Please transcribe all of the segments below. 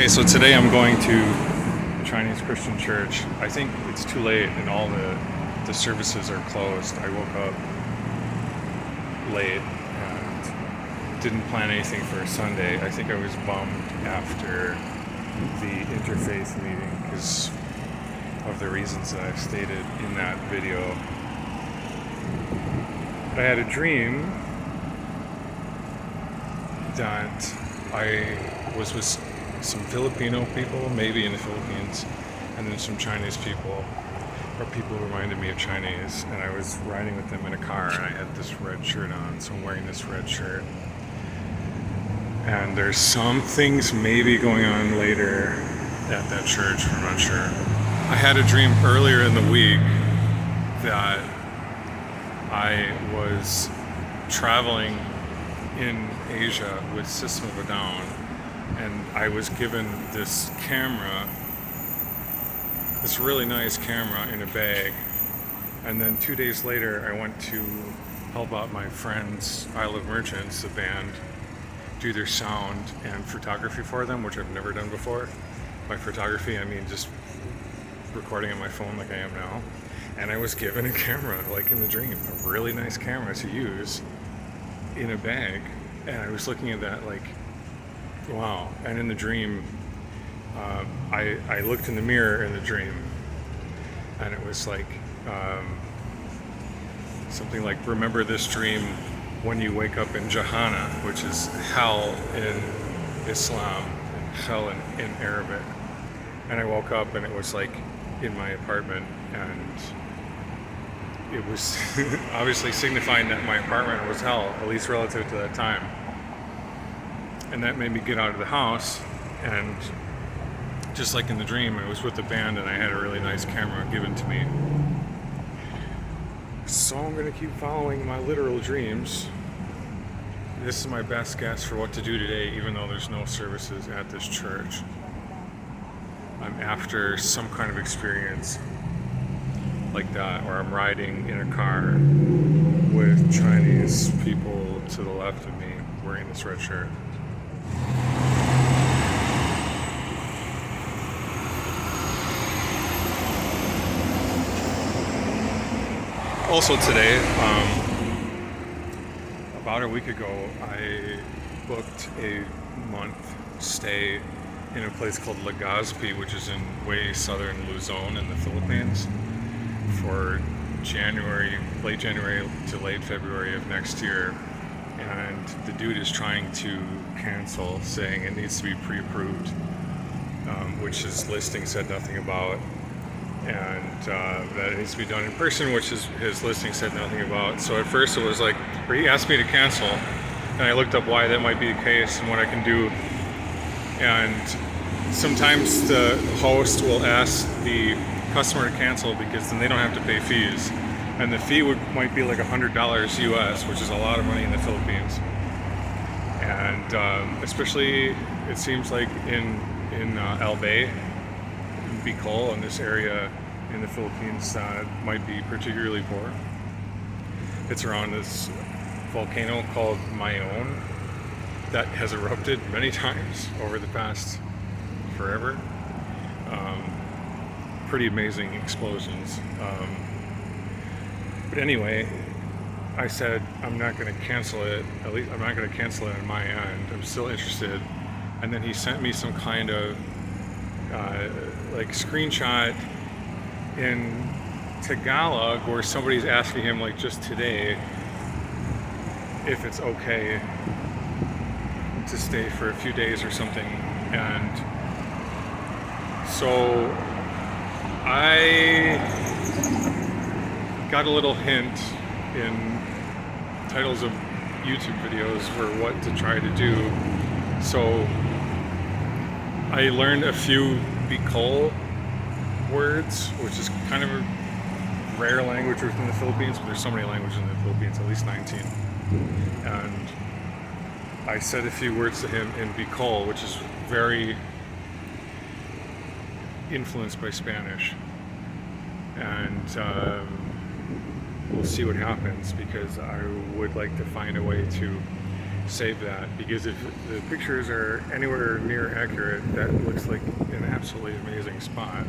Okay, so today I'm going to a Chinese Christian church. I think it's too late and all the services are closed. I woke up late and didn't plan anything for Sunday. I think I was bummed after the interfaith meeting because of the reasons that I've stated in that video. I had a dream that I was with some Filipino people, maybe in the Philippines, and then some Chinese people, or people who reminded me of Chinese, and I was riding with them in a car, and I had this red shirt on, so I'm wearing this red shirt. And there's some things maybe going on later at that church, I'm not sure. I had a dream earlier in the week that I was traveling in Asia with System of a Down, and I was given this camera, this really nice camera in a bag, and then 2 days later I went to help out my friends, Isle of Merchants, the band, do their sound and photography for them, which I've never done before. By photography I mean just recording on my phone like I am now. And I was given a camera, like in the dream, a really nice camera to use in a bag. And I was looking at that like, wow. And in the dream, I looked in the mirror in the dream, and it was like something like, remember this dream when you wake up in Jahannam, which is hell in Islam and hell in Arabic. And I woke up and it was like in my apartment, and it was obviously signifying that my apartment was hell, at least relative to that time. And that made me get out of the house, and just like in the dream, I was with the band and I had a really nice camera given to me. So I'm going to keep following my literal dreams. This is my best guess for what to do today, even though there's no services at this church. I'm after some kind of experience like that, where I'm riding in a car with Chinese people to the left of me wearing this red shirt. Also today, about a week ago, I booked a month stay in a place called Legazpi, which is in way southern Luzon in the Philippines, for late January to late February of next year. And the dude is trying to cancel, saying it needs to be pre-approved, which his listing said nothing about, and that it needs to be done in person, which his listing said nothing about. So at first it was like, or he asked me to cancel, and I looked up why that might be the case and what I can do. And sometimes the host will ask the customer to cancel because then they don't have to pay fees, and the fee might be like $100 US, which is a lot of money in the Philippines. And especially it seems like in Albay, Bicol, in this area in the Philippines that might be particularly poor. It's around this volcano called Mayon that has erupted many times over the past forever. Pretty amazing explosions. But anyway, I said I'm not going to cancel it. At least I'm not going to cancel it on my end. I'm still interested. And then he sent me some kind of like screenshot in Tagalog where somebody's asking him, like just today, if it's okay to stay for a few days or something. And so I got a little hint in titles of YouTube videos for what to try to do. So I learned a few Bicol words, which is kind of a rare language within the Philippines, but there's so many languages in the Philippines, at least 19. And I said a few words to him in Bicol, which is very influenced by Spanish. And we'll see what happens, because I would like to find a way to save that, because if the pictures are anywhere near accurate, that looks like an absolutely amazing spot.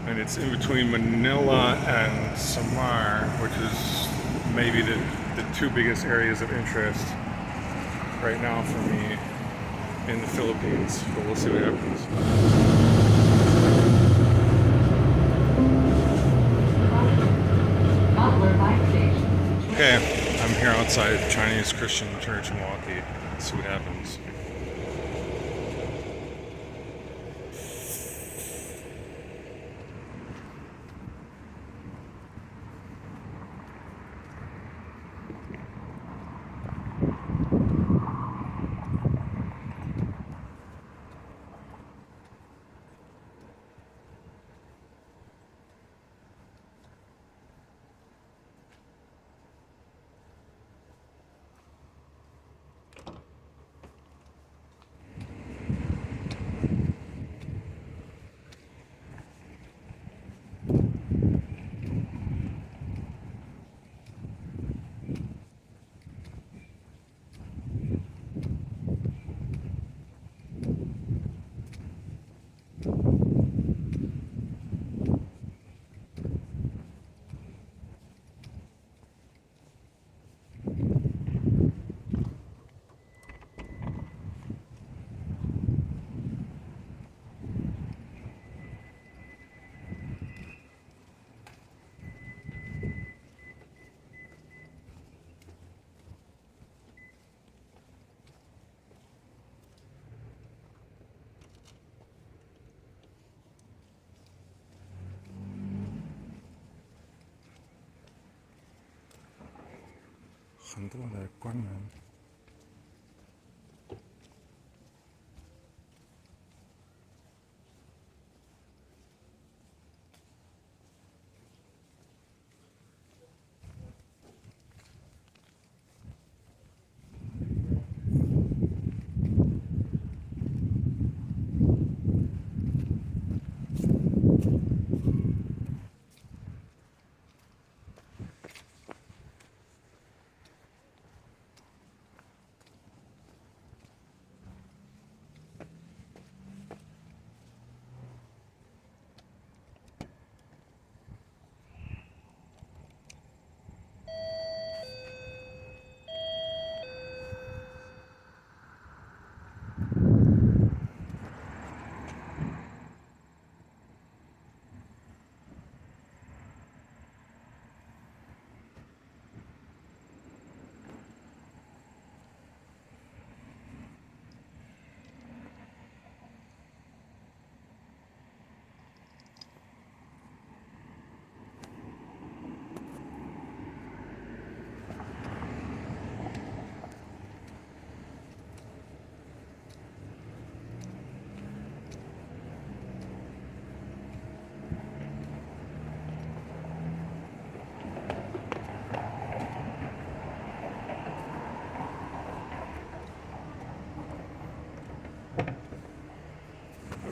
And it's in between Manila and Samar, which is maybe the two biggest areas of interest right now for me in the Philippines, but we'll see what happens. Okay, I'm here outside Chinese Christian Church in Milwaukee. Let's see what happens.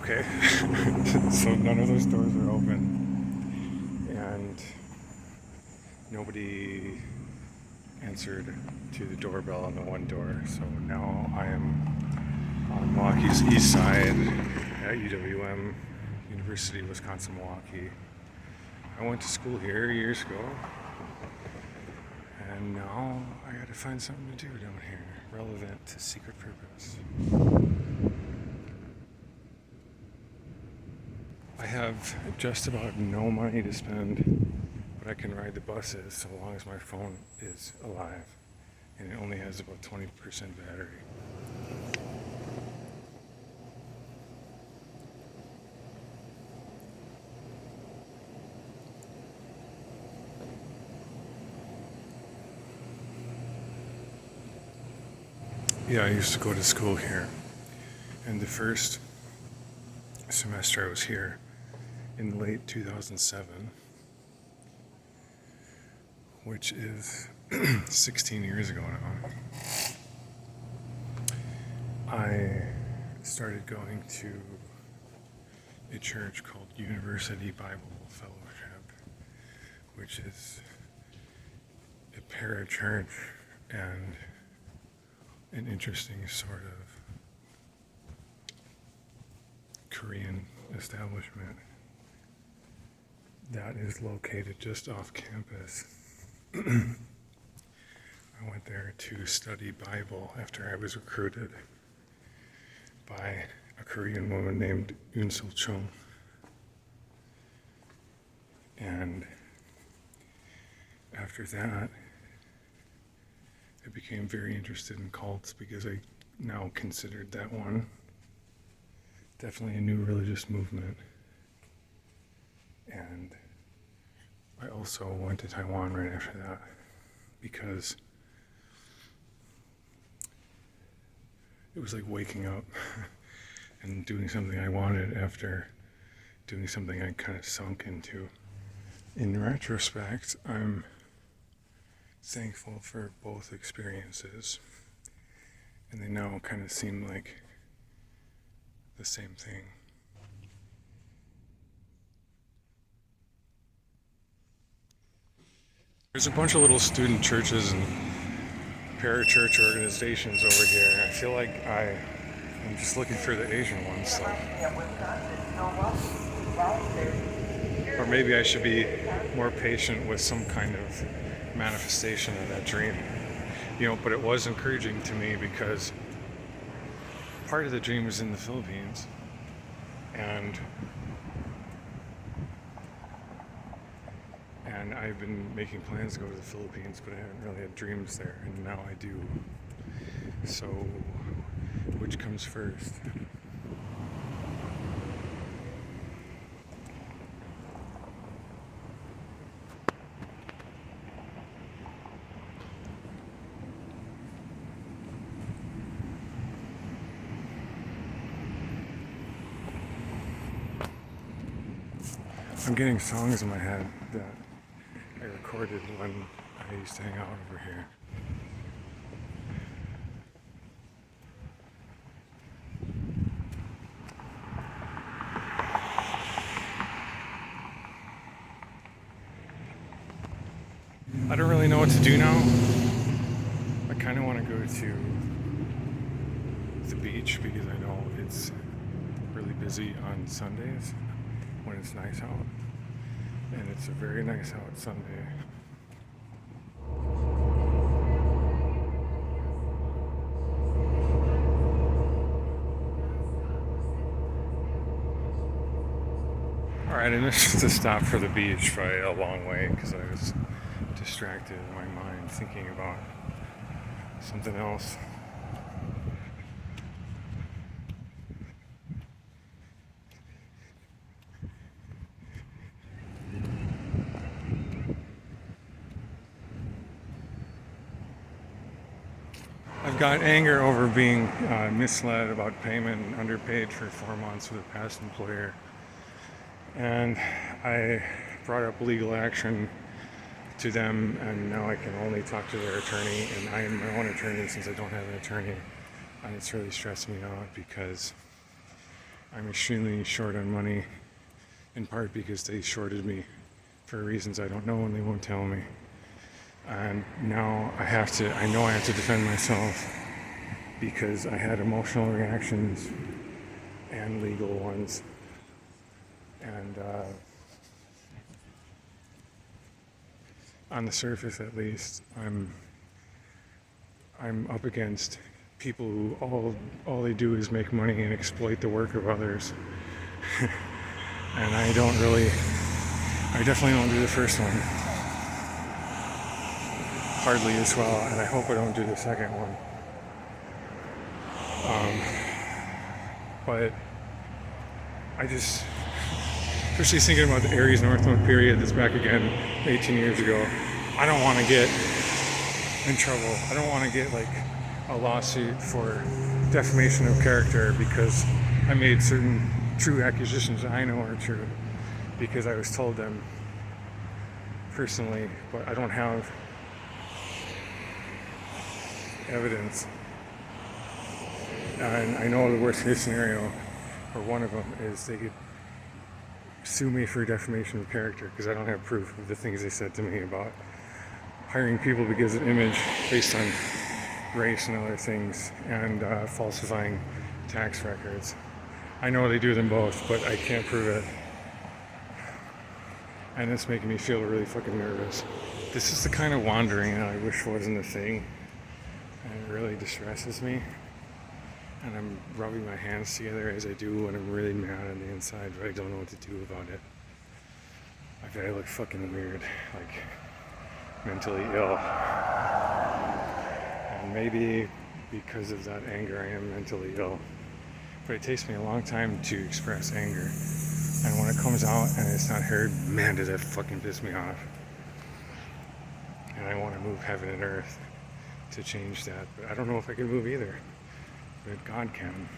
Okay, so none of those doors are open, and nobody answered to the doorbell on the one door, so now I am on Milwaukee's east side at UW-M, University of Wisconsin-Milwaukee. I went to school here years ago, and now I gotta find something to do down here relevant to Secret Purpose. I have just about no money to spend, but I can ride the buses so long as my phone is alive, and it only has about 20% battery. Yeah, I used to go to school here, and the first semester I was here in late 2007, which is 16 years ago now, I started going to a church called University Bible Fellowship, which is a parachurch, and an interesting sort of Korean establishment that is located just off campus. I went there to study Bible after I was recruited by a Korean woman named Yoon-Sul Chung. And after that, I became very interested in cults because I now considered that one definitely a new religious movement. And I also went to Taiwan right after that because it was like waking up and doing something I wanted after doing something I kind of sunk into. In retrospect, I'm thankful for both experiences, and they now kind of seem like the same thing. There's a bunch of little student churches and parachurch organizations over here. I feel like I'm just looking for the Asian ones, so. Or maybe I should be more patient with some kind of manifestation of that dream. But it was encouraging to me because part of the dream is in the Philippines, and I've been making plans to go to the Philippines, but I haven't really had dreams there, and now I do. So, which comes first? I'm getting songs in my head that I recorded when I used to hang out over here. I don't really know what to do now. I kind of want to go to the beach because I know it's really busy on Sundays when it's nice out. And it's a very nice out Sunday. Alright, I missed to stop for the beach by a long way because I was distracted in my mind thinking about something else. I've got anger over being misled about payment and underpaid for 4 months with a past employer. And I brought up legal action to them, and now I can only talk to their attorney, and I am my own attorney since I don't have an attorney. And it's really stressing me out because I'm extremely short on money, in part because they shorted me for reasons I don't know and they won't tell me. And now I know I have to defend myself because I had emotional reactions and legal ones. And on the surface, at least, I'm up against people who all they do is make money and exploit the work of others. And I definitely don't do the first one hardly as well, and I hope I don't do the second one. But I just, especially thinking about the Aries Northmont period that's back again 18 years ago, I don't want to get in trouble. I don't want to get like a lawsuit for defamation of character because I made certain true accusations I know are true because I was told them personally, but I don't have evidence. And I know the worst case scenario, or one of them, is they could sue me for defamation of character because I don't have proof of the things they said to me about hiring people because of image based on race and other things, and falsifying tax records. I know they do them both, but I can't prove it. And it's making me feel really fucking nervous. This is the kind of wandering that I wish wasn't a thing. And it really distresses me. And I'm rubbing my hands together as I do when I'm really mad on the inside, but I don't know what to do about it. I feel I look fucking weird, like mentally ill. And maybe because of that anger I am mentally ill. But it takes me a long time to express anger. And when it comes out and it's not heard, man, does that fucking piss me off. And I want to move heaven and earth to change that. But I don't know if I can move either. But God can.